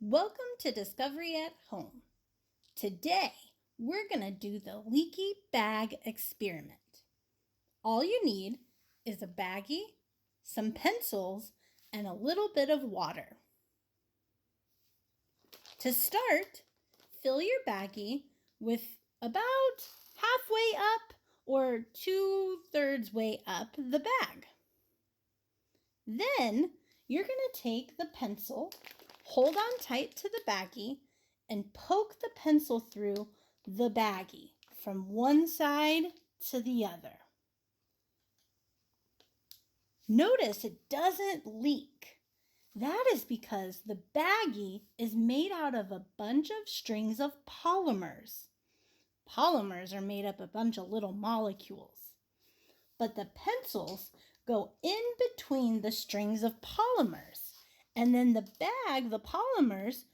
Welcome to Discovery at Home. Today, we're going to do the leaky bag experiment. All you need is a baggie, some pencils, and a little bit of water. To start, fill your baggie with about halfway up or 2/3 way up the bag. Then, you're going to take the pencil, hold on tight to the baggie, and poke the pencil through the baggie from one side to the other. Notice it doesn't leak. That is because the baggie is made out of a bunch of strings of polymers. Polymers are made up of a bunch of little molecules. But the pencils go in between the strings of polymers. And then the polymers,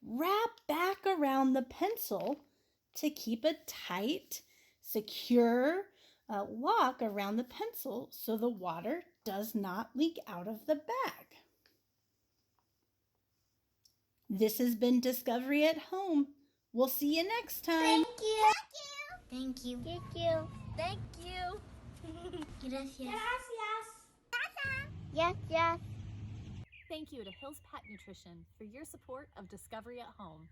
wrap back around the pencil to keep a tight, secure lock around the pencil so the water does not leak out of the bag. This has been Discovery at Home. We'll see you next time. Thank you. Thank you. Thank you. Thank you. Gracias. Gracias. Yes, yes. Thank you to Hill's Pet Nutrition for your support of Discovery at Home.